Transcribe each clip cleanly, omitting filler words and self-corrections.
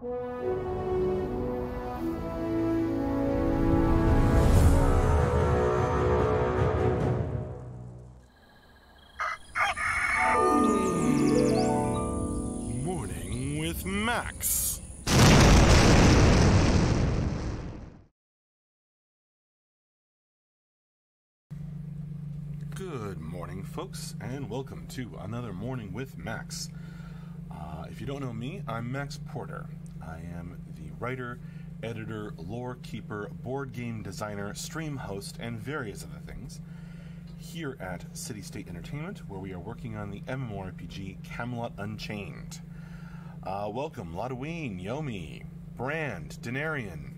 Morning with Max. Good morning, folks, and welcome to another Morning with Max. If you don't know me, I'm Max Porter. I am the writer, editor, lore keeper, board game designer, stream host, and various other things here at City State Entertainment, where we are working on the MMORPG Camelot Unchained. Welcome, Lodoween, Yomi, Brand, Denarian,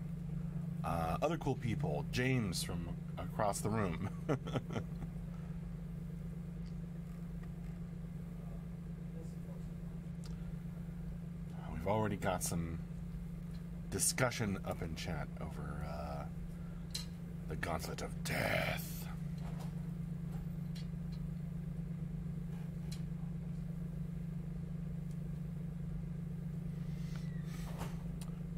other cool people, James from across the room. We've already got some discussion up in chat over the Gauntlet of Death.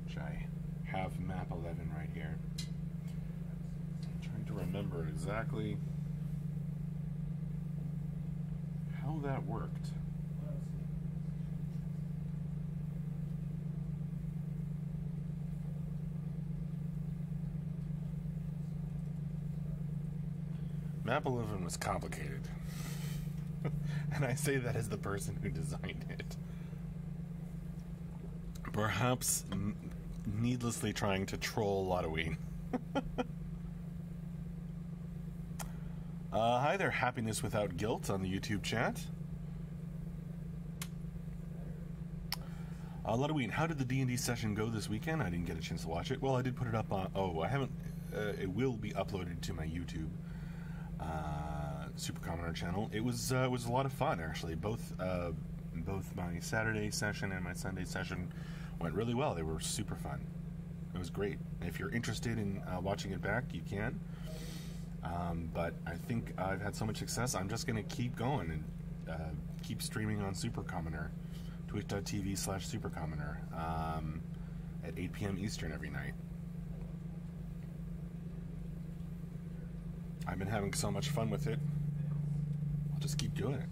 Which I have map 11 right here. I'm trying to remember exactly how that worked. Map 11 was complicated. And I say that as the person who designed it. Perhaps needlessly trying to troll Lodoween. Hi there, Happiness Without Guilt on the YouTube chat. Lodoween, how did the D&D session go this weekend? I didn't get a chance to watch it. Well, I did put it up on... Oh, I haven't... it will be uploaded to my YouTube. Super Commoner channel. It was a lot of fun, actually. Both my Saturday session and my Sunday session went really well. They were super fun. It was great. If you're interested in watching it back, you can. But I think I've had so much success, I'm just going to keep going and keep streaming on Super Commoner, twitch.tv/Super Commoner, at 8 p.m. Eastern every night. I've been having so much fun with it. I'll just keep doing it.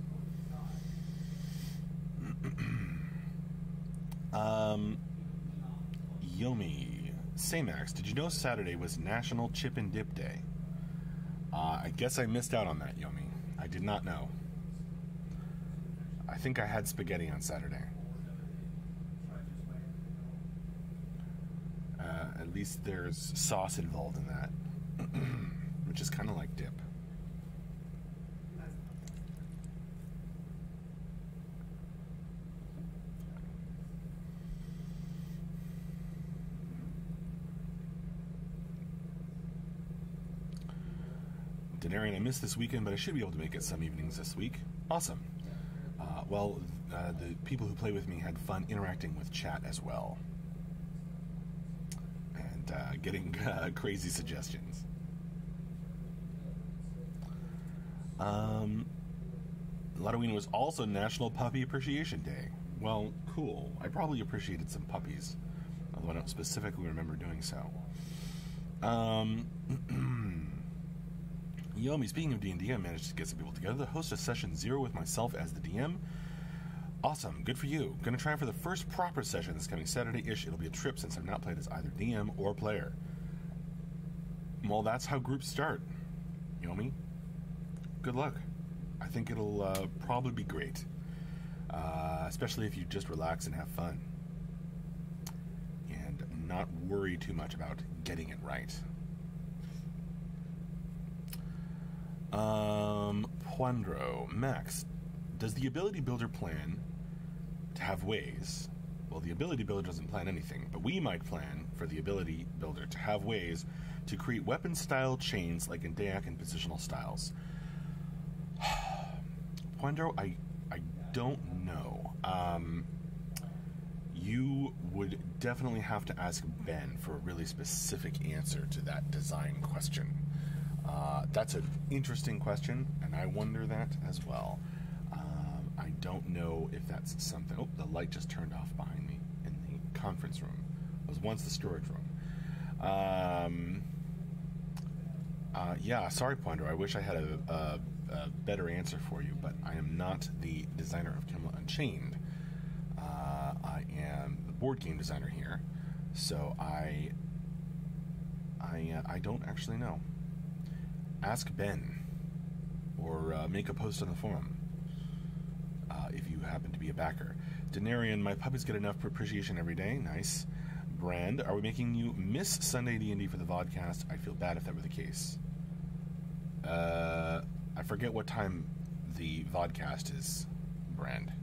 Yomi, say Max, did you know Saturday was National Chip and Dip Day? I guess I missed out on that, Yomi. I did not know. I think I had spaghetti on Saturday. At least there's sauce involved in that. Which is kind of like dip. Denarian, I missed this weekend, but I should be able to make it some evenings this week. Awesome. The people who play with me had fun interacting with chat as well. And getting crazy suggestions. Halloween was also National Puppy Appreciation Day. Well, cool. I probably appreciated some puppies, although I don't specifically remember doing so. Yomi, speaking of D&D, I managed to get some people together to host a session 0 with myself as the DM. Awesome, good for you. Gonna try for the first proper session this coming Saturday-ish. It'll be a trip since I've not played as either DM or player. Well, that's how groups start. Yomi, good luck. I think it'll probably be great. Especially if you just relax and have fun. And not worry too much about getting it right. Poindro, Max, does the ability builder plan to have ways? Well, the ability builder doesn't plan anything, but we might plan for the ability builder to have ways to create weapon style chains like in Dayak and positional styles. Poindro, I don't know. You would definitely have to ask Ben for a really specific answer to that design question. That's an interesting question, and I wonder that as well. I don't know if that's something... Oh, the light just turned off behind me in the conference room. It was once the storage room. Yeah, sorry, Poindor. I wish I had a better answer for you, but I am not the designer of Camelot Unchained. I am the board game designer here, so I don't actually know. Ask Ben, or make a post on the forum if you happen to be a backer. Denarian, my puppies get enough appreciation every day. Nice. Brand, are we making you miss Sunday D&D for the vodcast? I'd feel bad if that were the case. I forget what time the vodcast is, Brand.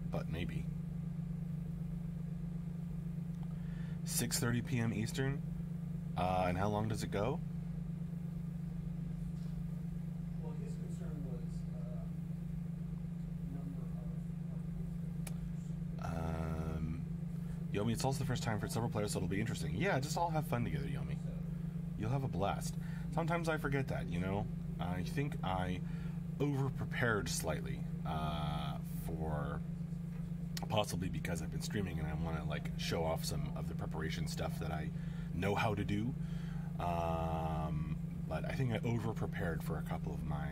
But maybe. 6:30 p.m. Eastern? And how long does it go? Well, his concern was number of... Yomi, it's also the first time for several players, so it'll be interesting. Yeah, just all have fun together, Yomi. You'll have a blast. Sometimes I forget that, you know? I think I over-prepared slightly for... Possibly because I've been streaming and I want to like show off some of the preparation stuff that I know how to do. But I think I over-prepared for a couple of my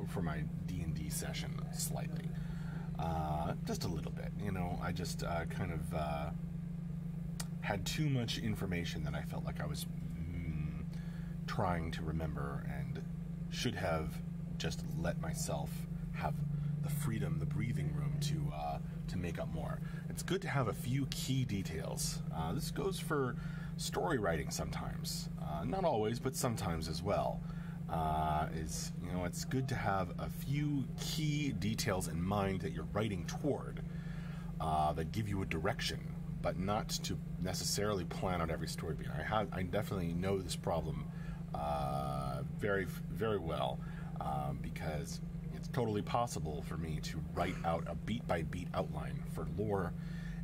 for my D&D session slightly, just a little bit. You know, I just kind of had too much information that I felt like I was trying to remember and should have just let myself have the freedom, the breathing room to make up more. It's good to have a few key details. This goes for story writing sometimes, not always, but sometimes as well. It's good to have a few key details in mind that you're writing toward, that give you a direction, but not to necessarily plan out every story beat. I definitely know this problem very, very well, because it's totally possible for me to write out a beat-by-beat outline for lore,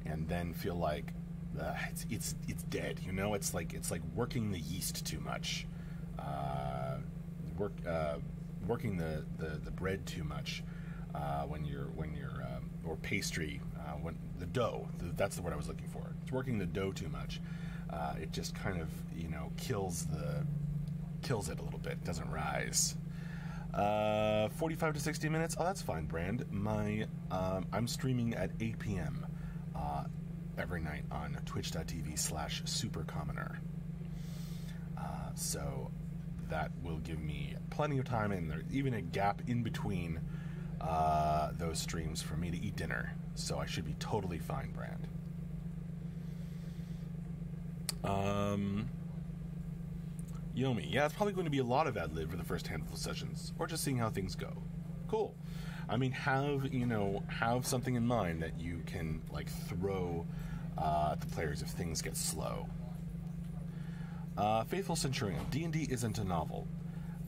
and then feel like it's dead. You know, it's like working the yeast too much, working the bread too much when you're or pastry when the dough. That's the word I was looking for. It's working the dough too much. It just kind of kills it a little bit. It doesn't rise. 45 to 60 minutes. Oh, that's fine, Brand. I'm streaming at 8 p.m. Every night on twitch.tv/supercommoner. So that will give me plenty of time, and there's even a gap in between those streams for me to eat dinner. So I should be totally fine, Brand. Yomi, yeah, it's probably going to be a lot of ad-lib for the first handful of sessions, or just seeing how things go. Cool. I mean, have something in mind that you can like throw at the players if things get slow. Faithful Centurion, D&D isn't a novel.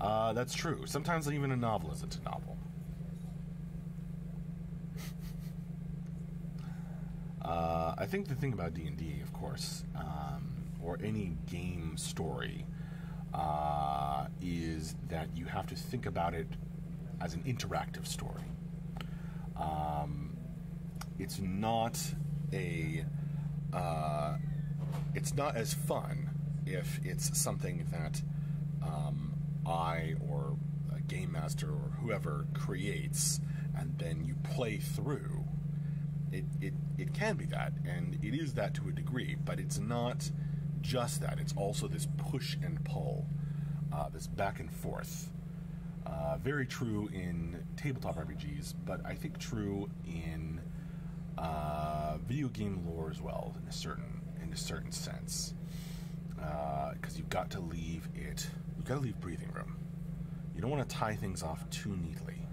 That's true. Sometimes even a novel isn't a novel. I think the thing about D&D, of course, or any game story, is that you have to think about it as an interactive story. It's not as fun if it's something that I or a game master or whoever creates and then you play through. It can be that, and it is that to a degree, but it's not just that. It's also this push and pull, this back and forth. Very true in tabletop RPGs, but I think true in video game lore as well, in a certain sense. Because you've got to leave breathing room. You don't want to tie things off too neatly.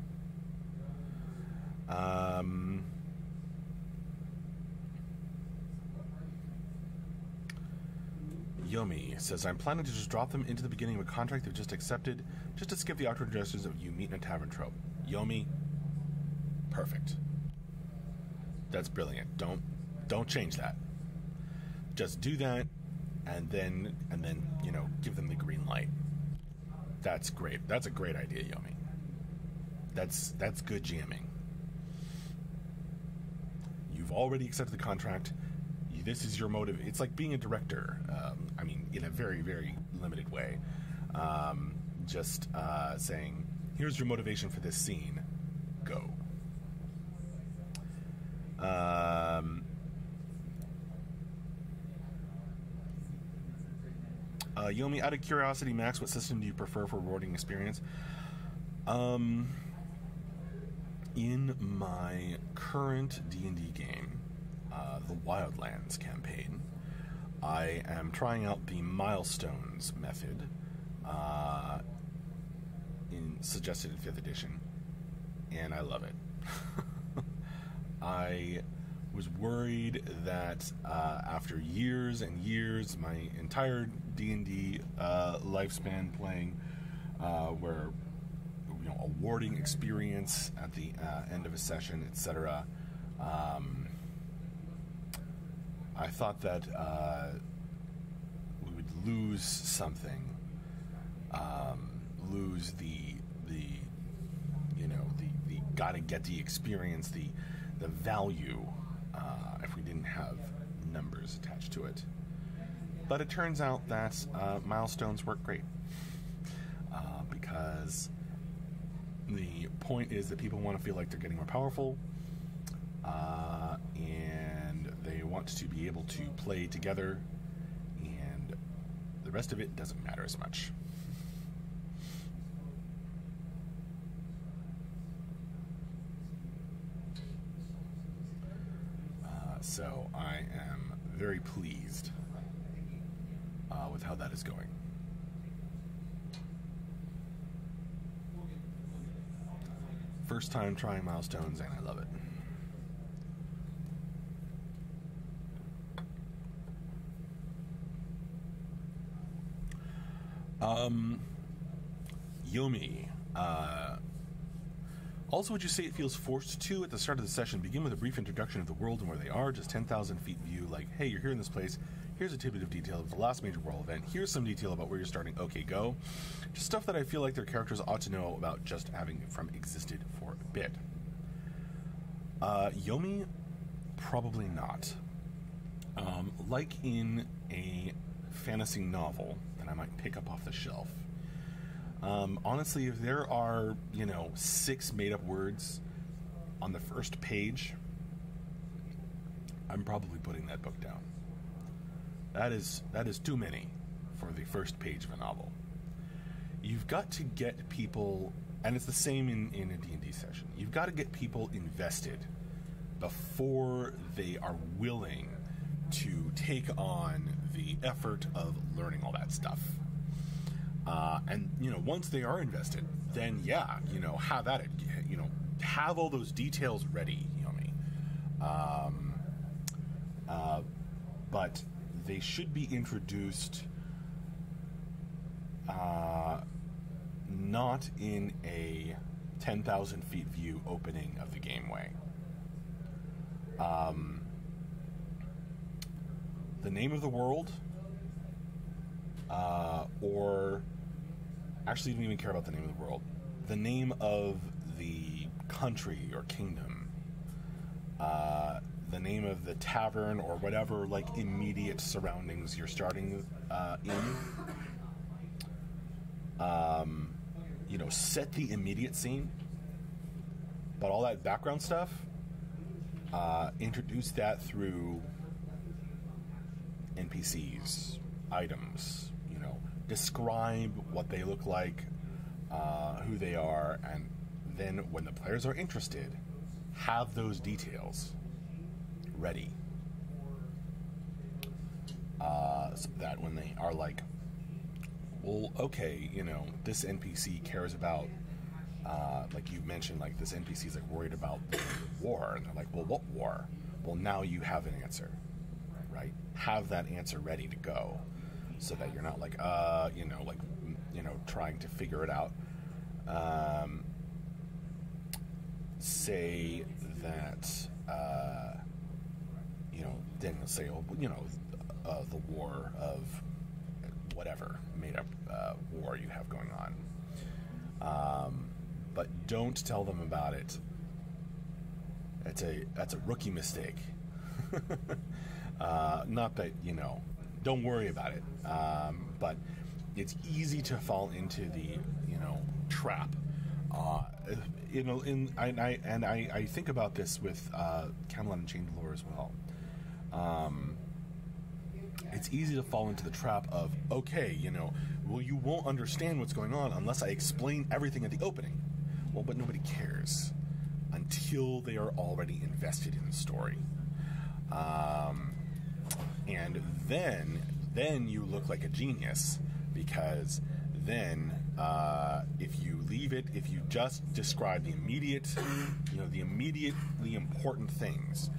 Yomi says, I'm planning to just drop them into the beginning of a contract they've just accepted, just to skip the awkward gestures of you meet in a tavern trope. Yomi, perfect. That's brilliant. Don't change that. Just do that, and then give them the green light. That's great. That's a great idea, Yomi. That's good jamming. You've already accepted the contract. This is your motive. It's like being a director. I mean, in a very, very limited way. Just saying, here's your motivation for this scene. Go. Yomi, out of curiosity, Max, what system do you prefer for rewarding experience? In my current D&D game, the Wildlands campaign, I am trying out the milestones method, suggested in 5th edition, and I love it. I was worried that after years and years, my entire D&D lifespan playing, where awarding experience at the end of a session, etc. I thought that we would lose something, lose the gotta get the experience, the value, if we didn't have numbers attached to it. But it turns out that milestones work great, because the point is that people want to feel like they're getting more powerful, and they want to be able to play together, and the rest of it doesn't matter as much. So I am very pleased with how that is going. First time trying milestones, and I love it. Yomi, also, would you say it feels forced to, at the start of the session, begin with a brief introduction of the world and where they are, just 10,000 feet view, like, hey, you're here in this place, here's a tidbit of detail of the last major world event, here's some detail about where you're starting, okay, go. Just stuff that I feel like their characters ought to know about just having from existed for a bit. Yomi, probably not. Like in a fantasy novel that I might pick up off the shelf, honestly, if there are, 6 made-up words on the first page, I'm probably putting that book down. That is too many for the first page of a novel. You've got to get people, and it's the same in a D&D session, you've got to get people invested before they are willing to take on the effort of learning all that stuff. And once they are invested, then have at it. Have all those details ready, but they should be introduced not in a 10,000 feet view opening of the gameway. The name of the world, or actually, you don't even care about the name of the world. The name of the country or kingdom, the name of the tavern or whatever, immediate surroundings you're starting in. Set the immediate scene, but all that background stuff, introduce that through NPCs, items, describe what they look like, who they are, and then when the players are interested, have those details ready. So that when they are like, well, okay, this NPC cares about, like you mentioned, this NPC is worried about the war, and they're like, well, what war? Well, now you have an answer, right? Have that answer ready to go, so that you're not trying to figure it out. Say that, then you'll say, the war of whatever made up war you have going on. but don't tell them about it. That's a rookie mistake. Not that, don't worry about it. But it's easy to fall into the, trap. I think about this with Camelot Unchained lore as well. It's easy to fall into the trap of, okay, well, you won't understand what's going on unless I explain everything at the opening. Well, but nobody cares until they are already invested in the story. And then you look like a genius, because then if you just describe the immediately important things,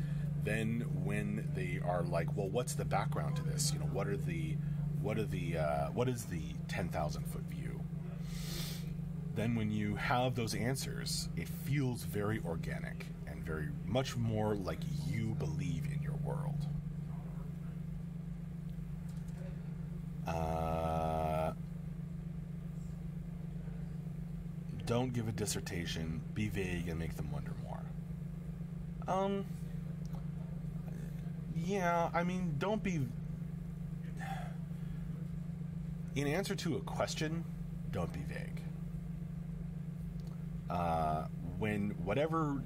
then when they are like, well, what's the background to this? What is the 10,000 foot view? Then when you have those answers, it feels very organic and very much more like you believe in your world. Don't give a dissertation, be vague, and make them wonder more. Yeah, don't be... In answer to a question, don't be vague. When whatever,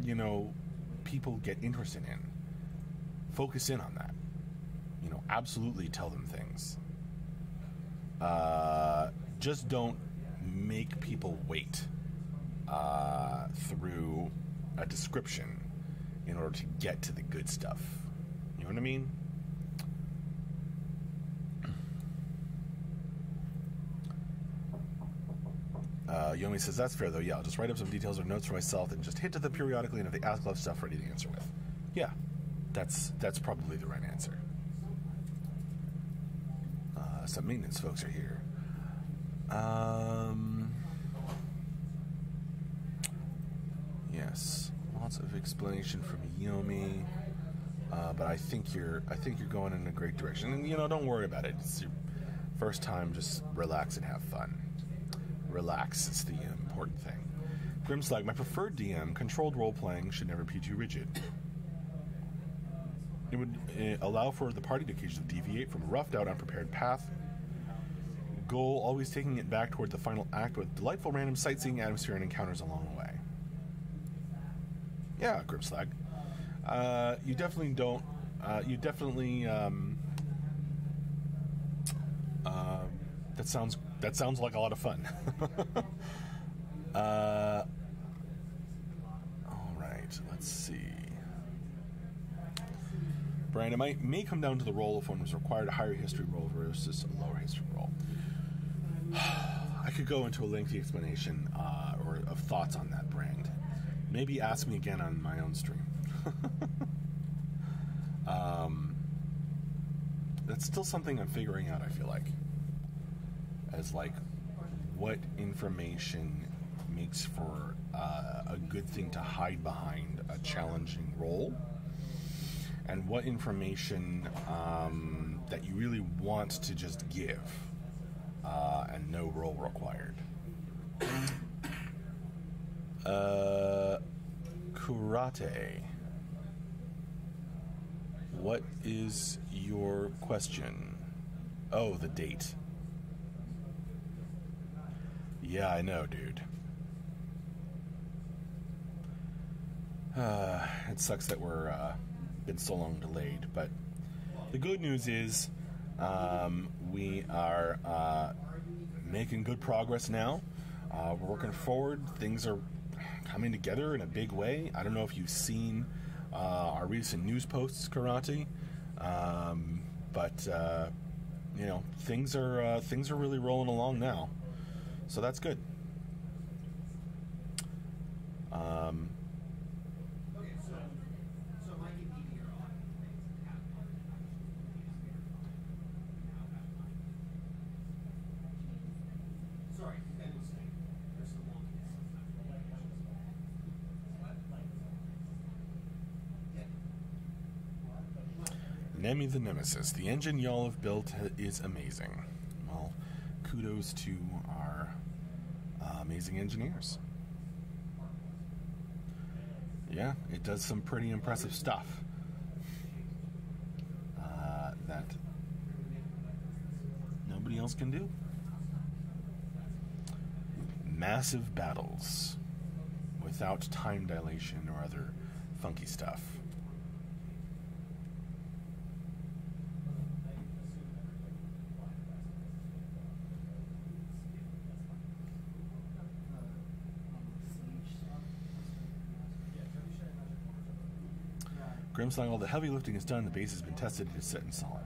people get interested in, focus in on that. Absolutely tell them things. Just don't make people wait through a description in order to get to the good stuff. You know what I mean? Yomi says, that's fair, though. Yeah, I'll just write up some details or notes for myself and just hit to them periodically, and if they ask, I'll have stuff ready to answer with. Yeah, that's probably the right answer. Some maintenance folks are here. Yes, lots of explanation from Yomi, but I think you're going in a great direction. And don't worry about it. It's your first time. Just relax and have fun. Relax. It's the important thing. Grimslag, my preferred DM, controlled role playing should never be too rigid. It would allow for the party to occasionally deviate from a roughed out, unprepared path. Goal, always taking it back toward the final act with delightful random sightseeing, atmosphere, and encounters along the way. Yeah, Grimslag. You definitely don't... That sounds like a lot of fun. All right, let's see. Brian, it may come down to the role if one was required a higher history roll versus a lower history roll. I could go into a lengthy explanation or of thoughts on that, Brand. Maybe ask me again on my own stream. That's still something I'm figuring out, I feel like. As what information makes for a good thing to hide behind a challenging role, and what information that you really want to just give, and no role required. Karate. What is your question? Oh, the date. Yeah, I know, dude. It sucks that we're been so long delayed, but the good news is we are making good progress now. We're working forward. Things are coming together in a big way. I don't know if you've seen our recent news posts, Karate, but things are really rolling along now. So that's good. Nemi the Nemesis. The engine y'all have built is amazing. Well, kudos to our amazing engineers. yeah, it does some pretty impressive stuff that nobody else can do. Massive battles without time dilation or other funky stuff. Grimstyle, all the heavy lifting is done, the base has been tested, it is set and solid.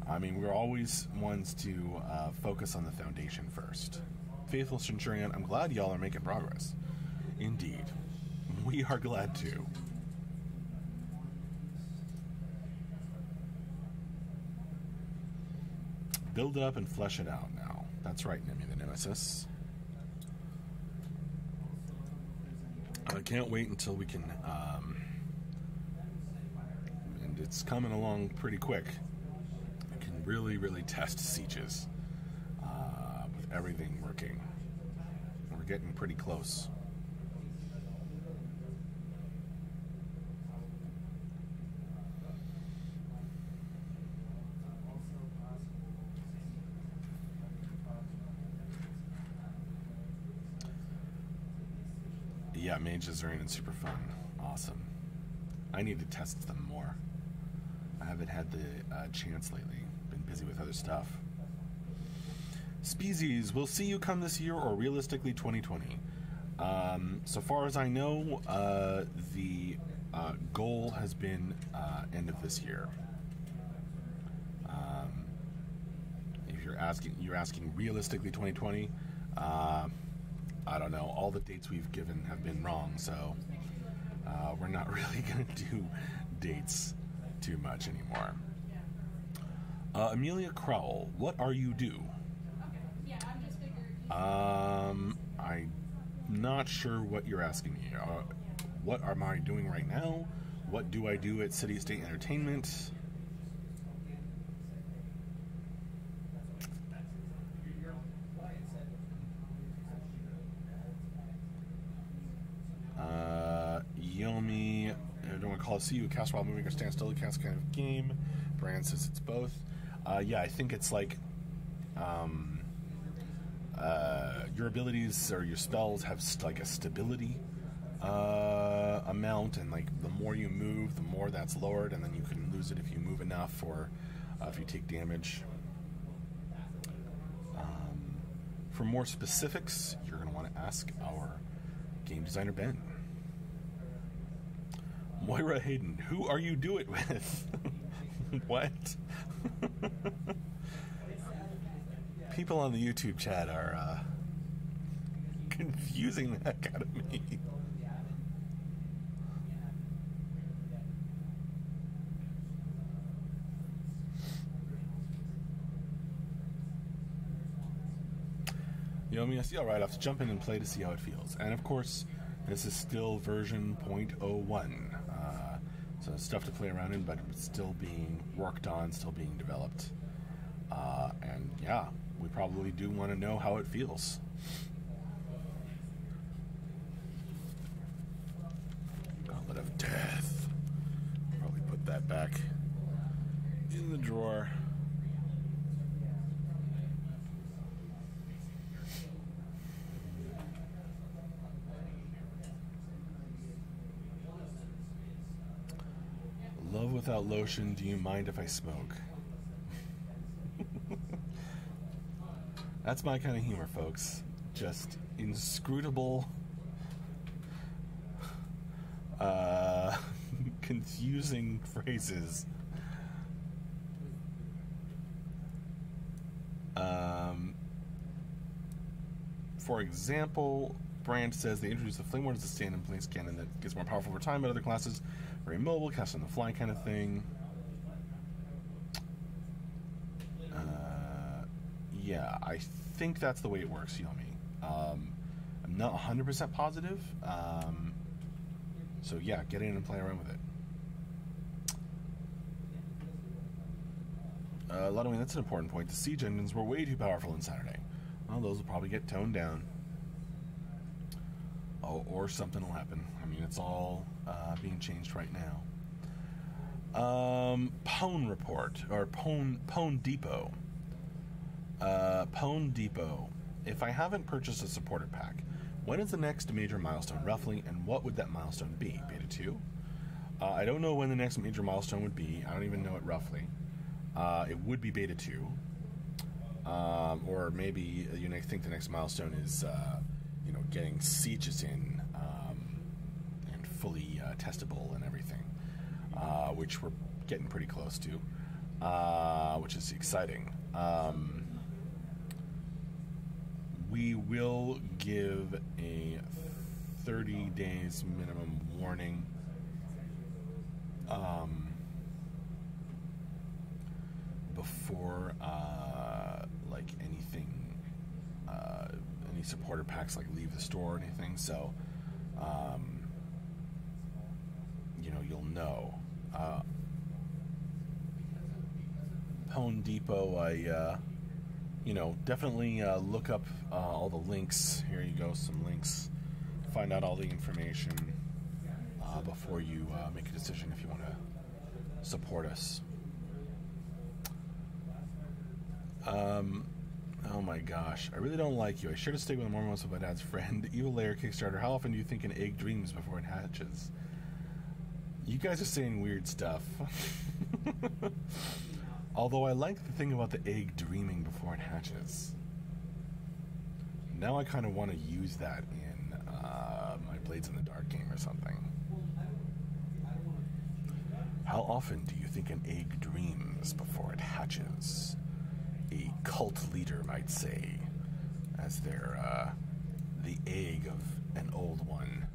I mean, we're always ones to focus on the foundation first. Faithful Centurion, I'm glad y'all are making progress. Indeed. We are glad to. Build it up and flesh it out now. That's right, Nemi the Nemesis. I can't wait until we can... and it's coming along pretty quick. We can really test sieges with everything working. We're getting pretty close. Yeah, mages are in and super fun. Awesome. I need to test them more. I haven't had the chance lately. Been busy with other stuff. Species, we'll see you come this year or realistically 2020. So far as I know, the goal has been end of this year. If you're asking realistically 2020. I don't know. All the dates we've given have been wrong, so we're not really going to do dates too much anymore. Amelia Crowell, what are you do? I'm not sure what you're asking me. What am I doing right now? What do I do at City State Entertainment? Yomi, I don't want to call it see you, cast while moving or stand still, cast kind of game. Brand says it's both. Yeah, I think it's like your abilities or your spells have like a stability amount, and like the more you move, the more that's lowered, and then you can lose it if you move enough or if you take damage. For more specifics, you're going to want to ask our game designer, Ben. Moira Hayden, who are you do it with? What? People on the YouTube chat are confusing the heck out of me. Yomi, I see. Alright, I have to jump in and play to see how it feels. And of course, this is still version 0.01. So stuff to play around in, but it's still being worked on, still being developed. And yeah, we probably do want to know how it feels. Gauntlet of Death. Probably put that back in the drawer. Love without lotion, do you mind if I smoke? That's my kind of humor, folks. Just inscrutable, confusing phrases. For example, Brand says they introduced the Flame Ward as a stand-in-place cannon that gets more powerful over time, but other classes very mobile, cast on the fly kind of thing. Yeah, I think that's the way it works, Yomi. I'm not 100% positive. So yeah, get in and play around with it. Ludwig, that's an important point. The siege engines were way too powerful on Saturday. Well, those will probably get toned down. Oh, or something will happen. I mean, it's all being changed right now. Pwn report, or Pwn Depot. Pwn Depot. If I haven't purchased a supporter pack, when is the next major milestone roughly, and what would that milestone be? Beta 2? I don't know when the next major milestone would be. I don't even know it roughly. It would be Beta 2. Or maybe I think the next milestone is, getting sieges in and fully testable and everything, which we're getting pretty close to, which is exciting. We will give a 30 days minimum warning. Before anything, any supporter packs leave the store or anything. So, you'll know. Pwn Depot, I definitely look up all the links. Here you go, some links. Find out all the information before you make a decision if you want to support us. Oh my gosh, I really don't like you. I share to stay with the Mormons with my dad's friend. Evil Layer Kickstarter. How often do you think an egg dreams before it hatches? You guys are saying weird stuff. Although I like the thing about the egg dreaming before it hatches. Now I kind of want to use that in my Blades in the Dark game or something. How often do you think an egg dreams before it hatches? A cult leader might say, as they're the egg of an old one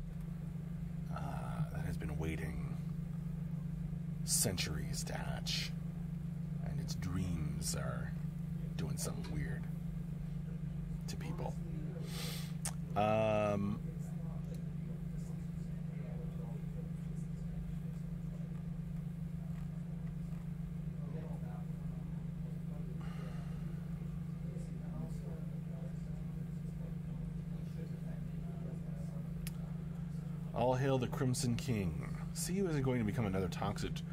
that has been waiting centuries to hatch, and its dreams are doing something weird to people. All hail the Crimson King. CU isn't going to become another toxic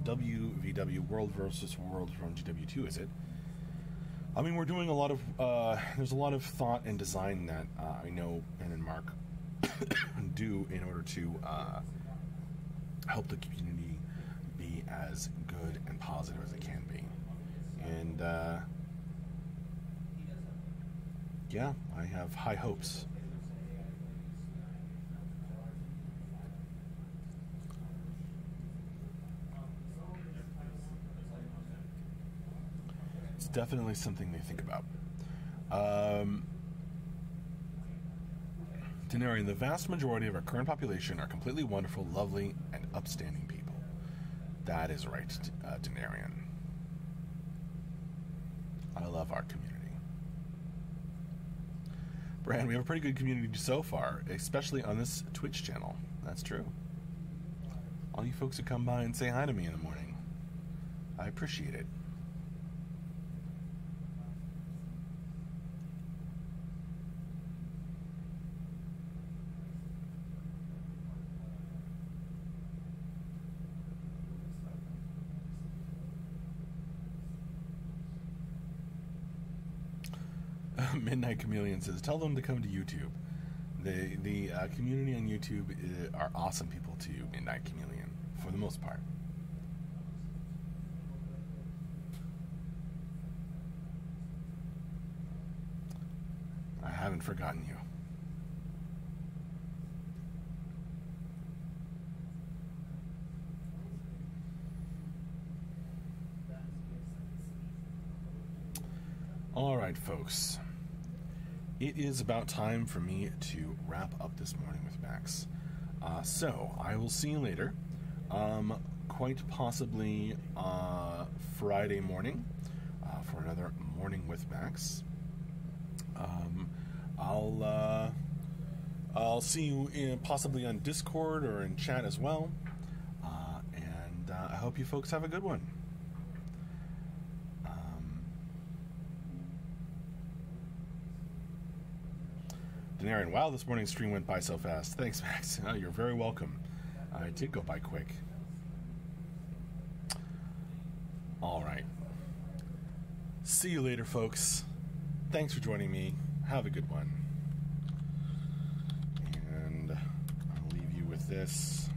WVW, World versus World from GW2, is it? I mean, we're doing a lot of, there's a lot of thought and design that I know Ben and Mark do in order to help the community be as good and positive as it can be. And, yeah, I have high hopes. Definitely something they think about. Denarian, the vast majority of our current population are completely wonderful, lovely, and upstanding people. That is right, Denarian. I love our community. Brand, we have a pretty good community so far, especially on this Twitch channel. That's true. All you folks who come by and say hi to me in the morning, I appreciate it. Midnight Chameleon says, tell them to come to YouTube. The community on YouTube are awesome people to Midnight Chameleon, for the most part. I haven't forgotten you. All right, folks. It is about time for me to wrap up this morning with Max. So, I will see you later. Quite possibly Friday morning for another Morning with Max. I'll see you possibly on Discord or in chat as well. And I hope you folks have a good one. Denarian. Wow, this morning's stream went by so fast. Thanks, Max. You're very welcome. It did go by quick. All right. See you later, folks. Thanks for joining me. Have a good one. And I'll leave you with this.